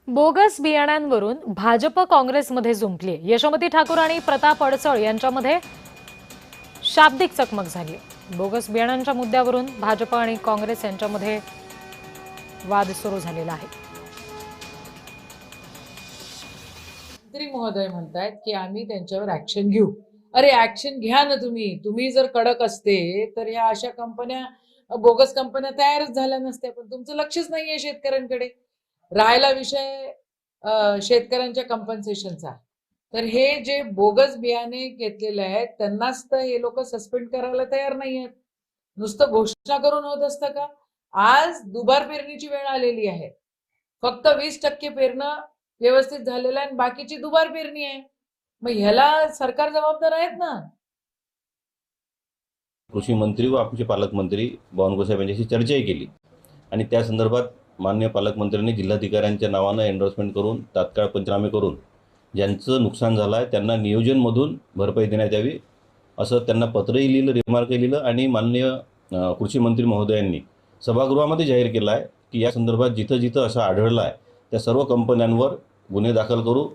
Bogus बियाण्यांवरून Bhajap काँग्रेसमध्ये जुंपली। यशोमती ठाकूर आणि प्रताप अडसळ यांच्यामध्ये शाब्दिक चकमक झाली। बोगस बियाण्यांच्या मुद्द्यावरून भाजप आणि काँग्रेस यांच्यामध्ये वाद सुरू झालेला आहे। मंत्री महोदय म्हणतात की आम्ही त्यांच्यावर ऍक्शन घेऊ। अरे ऍक्शन घ्या ना तुम्ही जर कडक असते तर ह्या अशा कंपन्या, बोगस कंपन्या तयारच झाल्या नसत्या। पण तुमचं लक्षच नाहीये शेतकऱ्यांकडे। राहिला विषय शेतकऱ्यांच्या कंपन्सेशनचा, तर हे जे बोगस बियाणे घेतलेले आहेत त्यांनाच तर हे लोक सस्पेंड करायला तयार नाही आहेत। नुसतं घोषणा करून होत असतं का? आज दुबार पेरणीची वेळ आलेली आहे। फक्त 20% पेरणं व्यवस्थित झालेलं आहे आणि बाकीची दुबार पेरणी आहे। मग ह्याला सरकार जबाबदार आहेत ना। कृषी मंत्री व आमचे पालकमंत्री बावनकुळे साहेब यांच्याशी चर्चाही केली आणि त्या संदर्भात माननीय पालकमंत्र्यांनी जिल्हाधिकाऱ्यांच्या नावानं एन्डोर्समेंट करून तात्काळ पंचनामे करून ज्यांचं नुकसान झालं आहे त्यांना नियोजनमधून भरपाई देण्यात यावी असं त्यांना पत्रही लिहिलं, रिमार्कही लिहिलं आणि माननीय कृषी मंत्री महोदयांनी सभागृहामध्ये जाहीर केलं आहे की या संदर्भात जिथं जिथं असं आढळलं आहे त्या सर्व कंपन्यांवर गुन्हे दाखल करू